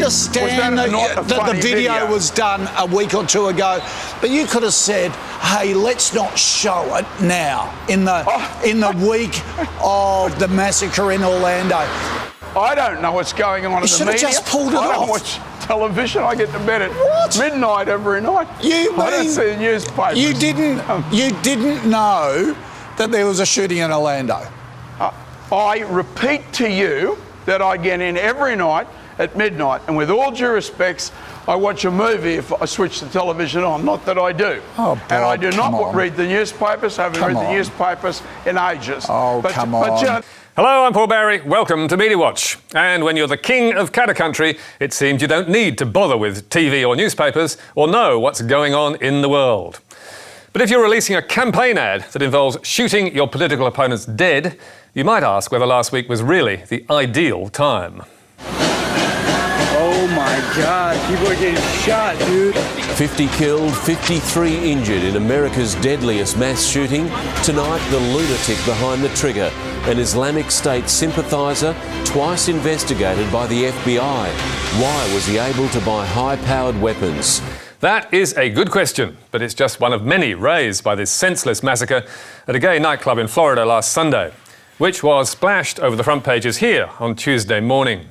understand that the video was done a week or two ago, but you could have said, hey, let's not show it now in the week of the massacre in Orlando. I don't know what's going on in the media. You should have just pulled it off. I don't watch television. I get to bed at midnight every night. I don't see the newspapers. You didn't know that there was a shooting in Orlando? I repeat to you that I get in every night at midnight, and with all due respects, I watch a movie if I switch the television on. Not that I do. Oh, Bob, and I do not read the newspapers. I haven't read the newspapers in ages. Oh, come on. Hello, I'm Paul Barry. Welcome to Media Watch. And when you're the king of Katter Country, it seems you don't need to bother with TV or newspapers or know what's going on in the world. But if you're releasing a campaign ad that involves shooting your political opponents dead, you might ask whether last week was really the ideal time. Oh my God, people are getting shot, dude. 50 killed, 53 injured in America's deadliest mass shooting. Tonight, the lunatic behind the trigger, an Islamic State sympathiser, twice investigated by the FBI. Why was he able to buy high-powered weapons? That is a good question, but it's just one of many raised by this senseless massacre at a gay nightclub in Florida last Sunday, which was splashed over the front pages here on Tuesday morning.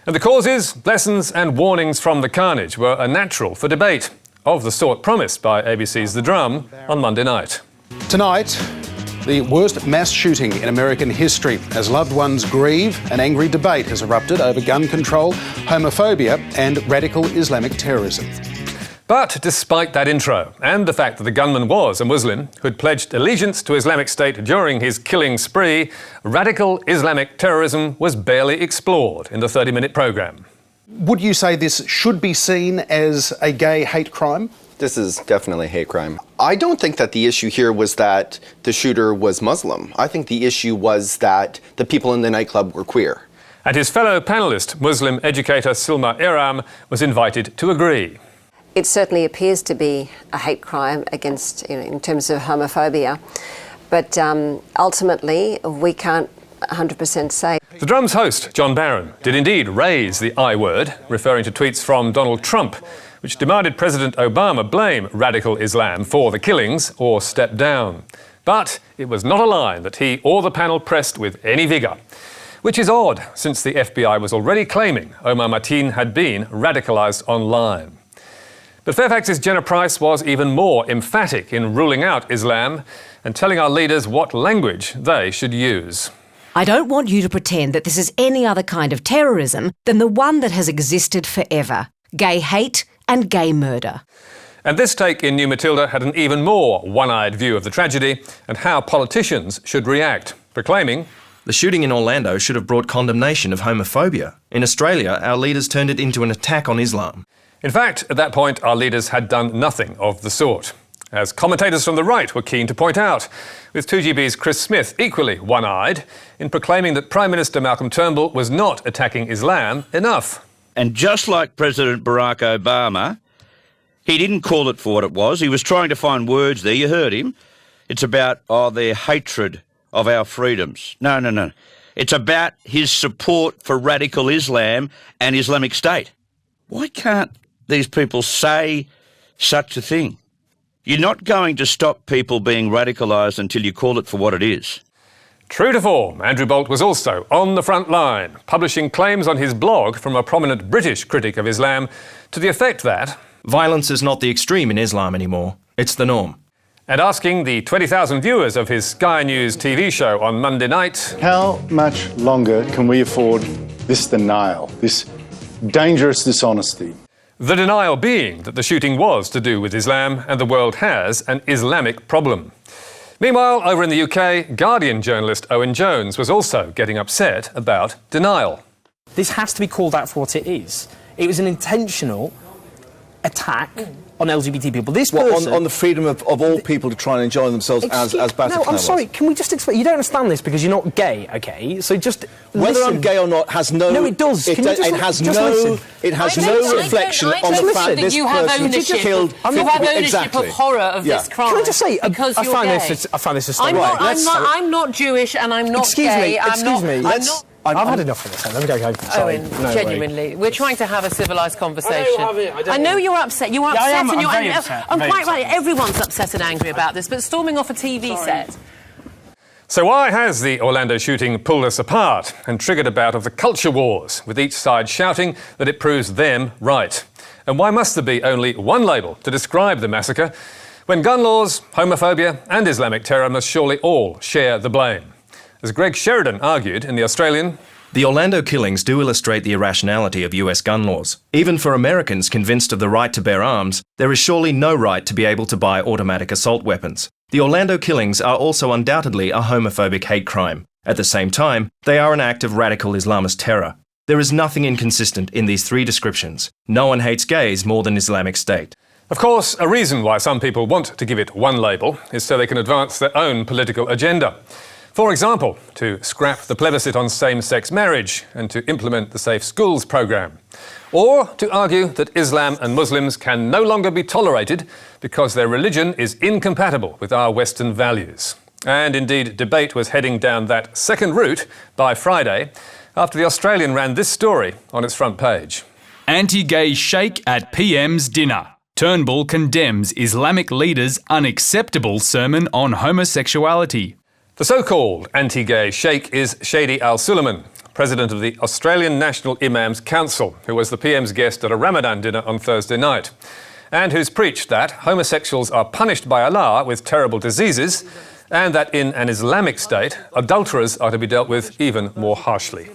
And the causes, lessons and warnings from the carnage were a natural for debate, of the sort promised by ABC's The Drum on Monday night. Tonight, the worst mass shooting in American history. As loved ones grieve, an angry debate has erupted over gun control, homophobia and radical Islamic terrorism. But despite that intro, and the fact that the gunman was a Muslim who'd pledged allegiance to Islamic State during his killing spree, radical Islamic terrorism was barely explored in the 30-minute programme. Would you say this should be seen as a gay hate crime? This is definitely a hate crime. I don't think that the issue here was that the shooter was Muslim. I think the issue was that the people in the nightclub were queer. And his fellow panellist, Muslim educator Silma Iram, was invited to agree. It certainly appears to be a hate crime against, in terms of homophobia, but ultimately we can't 100% say. The Drum's host, John Barron, did indeed raise the I word, referring to tweets from Donald Trump, which demanded President Obama blame radical Islam for the killings or step down. But it was not a line that he or the panel pressed with any vigour, which is odd since the FBI was already claiming Omar Mateen had been radicalised online. But Fairfax's Jenna Price was even more emphatic in ruling out Islam and telling our leaders what language they should use. I don't want you to pretend that this is any other kind of terrorism than the one that has existed forever. Gay hate and gay murder. And this take in New Matilda had an even more one-eyed view of the tragedy and how politicians should react, proclaiming, "The shooting in Orlando should have brought condemnation of homophobia. In Australia, our leaders turned it into an attack on Islam." In fact, at that point, our leaders had done nothing of the sort, as commentators from the right were keen to point out, with 2GB's Chris Smith equally one-eyed in proclaiming that Prime Minister Malcolm Turnbull was not attacking Islam enough. And just like President Barack Obama, he didn't call it for what it was. He was trying to find words there. You heard him. It's about, their hatred of our freedoms. No. It's about his support for radical Islam and Islamic State. Why can't these people say such a thing? You're not going to stop people being radicalised until you call it for what it is. True to form, Andrew Bolt was also on the front line, publishing claims on his blog from a prominent British critic of Islam to the effect that violence is not the extreme in Islam anymore, it's the norm. And asking the 20,000 viewers of his Sky News TV show on Monday night, how much longer can we afford this denial, this dangerous dishonesty? The denial being that the shooting was to do with Islam and the world has an Islamic problem. Meanwhile, over in the UK, Guardian journalist Owen Jones was also getting upset about denial. This has to be called out for what it is. It was an intentional attack on LGBT people. This person... on the freedom of all people to try and enjoy themselves as Bataclan. No, I'm sorry, can we just explain? You don't understand this because you're not gay, OK? So just whether listen. I'm gay or not has no... No, it does. It has no reflection on the fact that this person killed... You have ownership of horror of this crime. Can I just say, because I find this hysterical. I'm not Jewish and I'm not gay. Excuse me. I've had enough of this. Let me go. Sorry. Owen, No genuinely, we're trying to have a civilised conversation. I know you're upset. You are upset, I'm and you're very upset. I'm Very quite upset. right. Everyone's upset and angry about this, but storming off a TV set. So why has the Orlando shooting pulled us apart and triggered a bout of the culture wars, with each side shouting that it proves them right? And why must there be only one label to describe the massacre, when gun laws, homophobia and Islamic terror must surely all share the blame? As Greg Sheridan argued in The Australian, the Orlando killings do illustrate the irrationality of US gun laws. Even for Americans convinced of the right to bear arms, there is surely no right to be able to buy automatic assault weapons. The Orlando killings are also undoubtedly a homophobic hate crime. At the same time, they are an act of radical Islamist terror. There is nothing inconsistent in these three descriptions. No one hates gays more than Islamic State. Of course, a reason why some people want to give it one label is so they can advance their own political agenda. For example, to scrap the plebiscite on same-sex marriage and to implement the Safe Schools programme. Or to argue that Islam and Muslims can no longer be tolerated because their religion is incompatible with our Western values. And indeed, debate was heading down that second route by Friday after The Australian ran this story on its front page. Anti-gay sheikh at PM's dinner. Turnbull condemns Islamic leader's unacceptable sermon on homosexuality. The so-called anti-gay sheikh is Shadi Al-Suleiman, president of the Australian National Imams Council, who was the PM's guest at a Ramadan dinner on Thursday night, and who's preached that homosexuals are punished by Allah with terrible diseases, and that in an Islamic state, adulterers are to be dealt with even more harshly.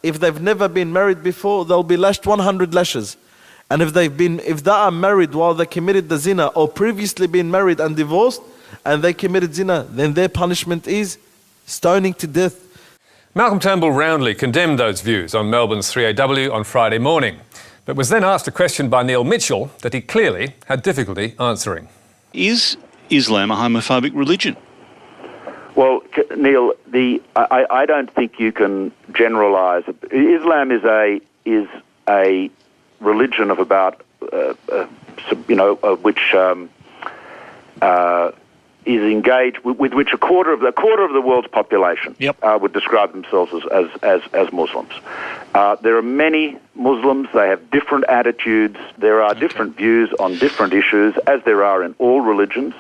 If they've never been married before, they'll be lashed 100 lashes. And if they are married while they committed the zina, or previously been married and divorced, and they committed zina, then their punishment is stoning to death. Malcolm Turnbull roundly condemned those views on Melbourne's 3AW on Friday morning, but was then asked a question by Neil Mitchell that he clearly had difficulty answering. Is Islam a homophobic religion? Well, Neil, I don't think you can generalise. Islam is a religion of about which is engaged with which a quarter of the world's population would describe themselves as Muslims. There are many Muslims. They have different attitudes. There are different views on different issues, as there are in all religions.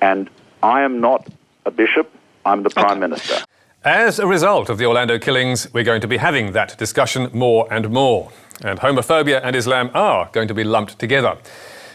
And I am not a bishop. I'm the Prime Minister. As a result of the Orlando killings, we're going to be having that discussion more and more. And homophobia and Islam are going to be lumped together.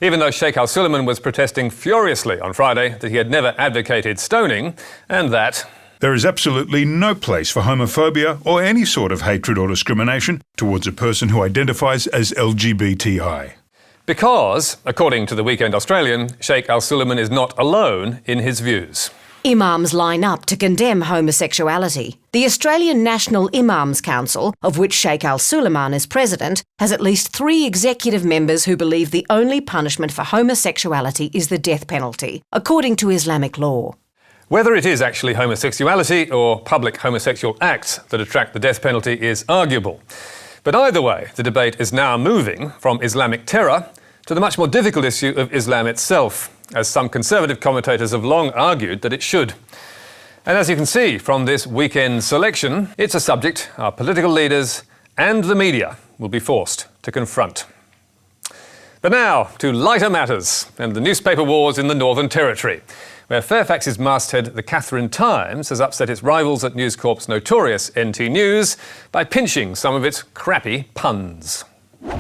Even though Sheikh Al-Suleiman was protesting furiously on Friday that he had never advocated stoning, and that there is absolutely no place for homophobia or any sort of hatred or discrimination towards a person who identifies as LGBTI. Because, according to the Weekend Australian, Sheikh Al-Suleiman is not alone in his views. Imams line up to condemn homosexuality. The Australian National Imams Council, of which Sheikh Al-Suleiman is president, has at least 3 executive members who believe the only punishment for homosexuality is the death penalty, according to Islamic law. Whether it is actually homosexuality or public homosexual acts that attract the death penalty is arguable. But either way, the debate is now moving from Islamic terror to the much more difficult issue of Islam itself, as some conservative commentators have long argued that it should. And as you can see from this weekend selection, it's a subject our political leaders and the media will be forced to confront. But now to lighter matters and the newspaper wars in the Northern Territory, where Fairfax's masthead, the Katherine Times, has upset its rivals at News Corp's notorious NT News by pinching some of its crappy puns.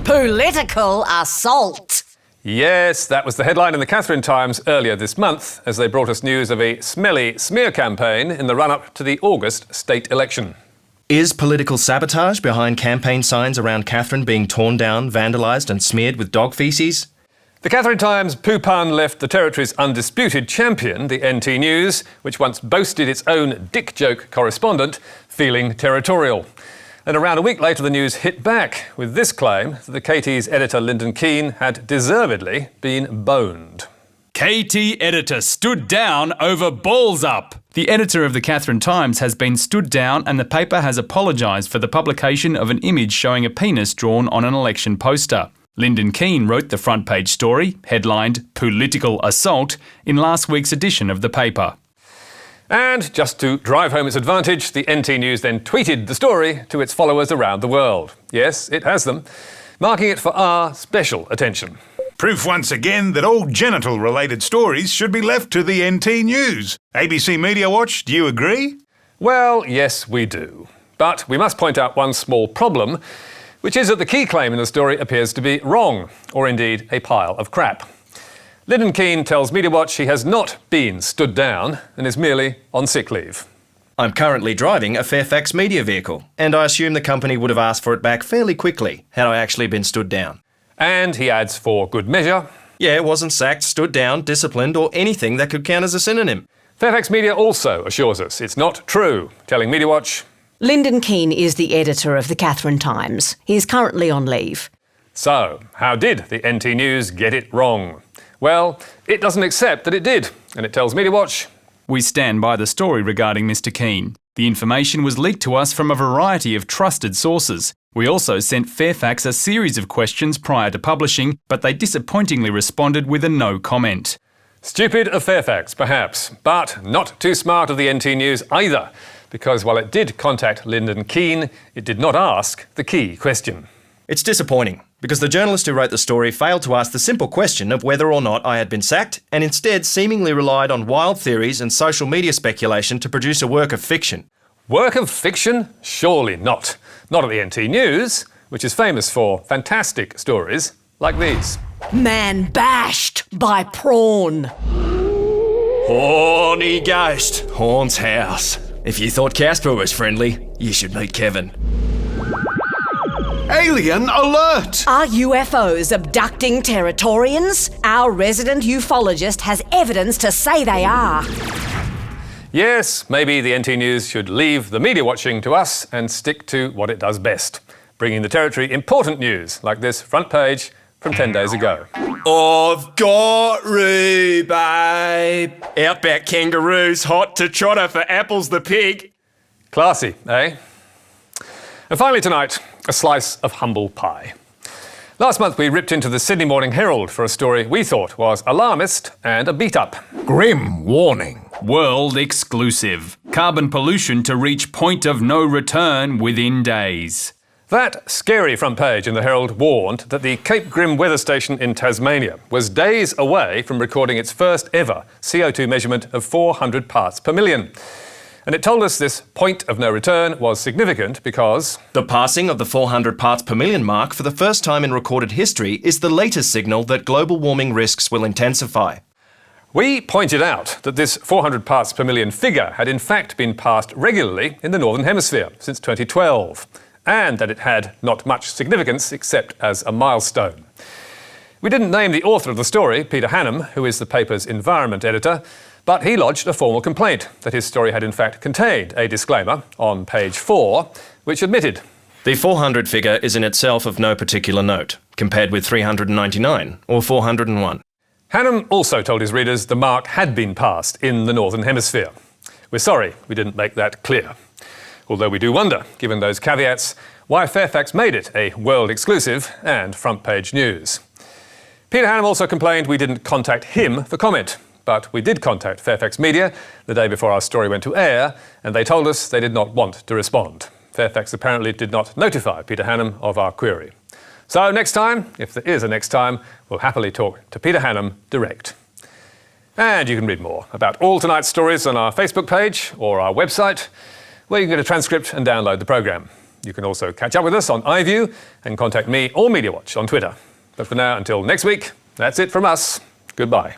Political assault. Yes, that was the headline in the Katherine Times earlier this month, as they brought us news of a smelly smear campaign in the run-up to the August state election. Is political sabotage behind campaign signs around Katherine being torn down, vandalised and smeared with dog faeces? The Katherine Times poo pun left the Territory's undisputed champion, the NT News, which once boasted its own dick joke correspondent, feeling territorial. And around a week later, the News hit back with this claim that the KT's editor, Lyndon Keane, had deservedly been boned. KT editor stood down over balls up. The editor of the Katherine Times has been stood down and the paper has apologised for the publication of an image showing a penis drawn on an election poster. Lyndon Keane wrote the front page story, headlined Political Assault, in last week's edition of the paper. And just to drive home its advantage, the NT News then tweeted the story to its followers around the world. Yes, it has them, marking it for our special attention. Proof once again that all genital-related stories should be left to the NT News. ABC Media Watch, do you agree? Well, yes, we do. But we must point out one small problem, which is that the key claim in the story appears to be wrong, or indeed a pile of crap. Lyndon Keane tells Media Watch he has not been stood down and is merely on sick leave. I'm currently driving a Fairfax media vehicle, and I assume the company would have asked for it back fairly quickly had I actually been stood down. And he adds, for good measure, yeah, wasn't sacked, stood down, disciplined, or anything that could count as a synonym. Fairfax Media also assures us it's not true, telling Media Watch, Lyndon Keane is the editor of the Catherine Times. He is currently on leave. So, how did the NT News get it wrong? Well, it doesn't accept that it did, and it tells Media Watch, we stand by the story regarding Mr. Keane. The information was leaked to us from a variety of trusted sources. We also sent Fairfax a series of questions prior to publishing, but they disappointingly responded with a no comment. Stupid of Fairfax, perhaps, but not too smart of the NT News either, because while it did contact Lyndon Keane, it did not ask the key question. It's disappointing, because the journalist who wrote the story failed to ask the simple question of whether or not I had been sacked, and instead seemingly relied on wild theories and social media speculation to produce a work of fiction. Work of fiction? Surely not. Not at the NT News, which is famous for fantastic stories like these. Man bashed by prawn. Horny ghost haunts house. If you thought Casper was friendly, you should meet Kevin. Alien alert! Are UFOs abducting Territorians? Our resident ufologist has evidence to say they are. Yes, maybe the NT News should leave the media watching to us and stick to what it does best, bringing the Territory important news like this front page from 10 days ago. I've got rhubarb. Outback kangaroos hot to trotter for Apples the pig. Classy, eh? And finally tonight, a slice of humble pie. Last month we ripped into the Sydney Morning Herald for a story we thought was alarmist and a beat-up. Grim warning. World exclusive. Carbon pollution to reach point of no return within days. That scary front page in the Herald warned that the Cape Grim weather station in Tasmania was days away from recording its first ever CO2 measurement of 400 parts per million. And it told us this point of no return was significant because the passing of the 400 parts per million mark for the first time in recorded history is the latest signal that global warming risks will intensify. We pointed out that this 400 parts per million figure had in fact been passed regularly in the Northern Hemisphere since 2012, and that it had not much significance except as a milestone. We didn't name the author of the story, Peter Hannam, who is the paper's environment editor, but he lodged a formal complaint that his story had in fact contained a disclaimer on page 4, which admitted the 400 figure is in itself of no particular note, compared with 399 or 401. Hannam also told his readers the mark had been passed in the Northern Hemisphere. We're sorry we didn't make that clear. Although we do wonder, given those caveats, why Fairfax made it a world exclusive and front page news. Peter Hannam also complained we didn't contact him for comment, but we did contact Fairfax Media the day before our story went to air, and they told us they did not want to respond. Fairfax apparently did not notify Peter Hannam of our query. So next time, if there is a next time, we'll happily talk to Peter Hannam direct. And you can read more about all tonight's stories on our Facebook page or our website, where you can get a transcript and download the programme. You can also catch up with us on iView and contact me or Media Watch on Twitter. But for now, until next week, that's it from us. Goodbye.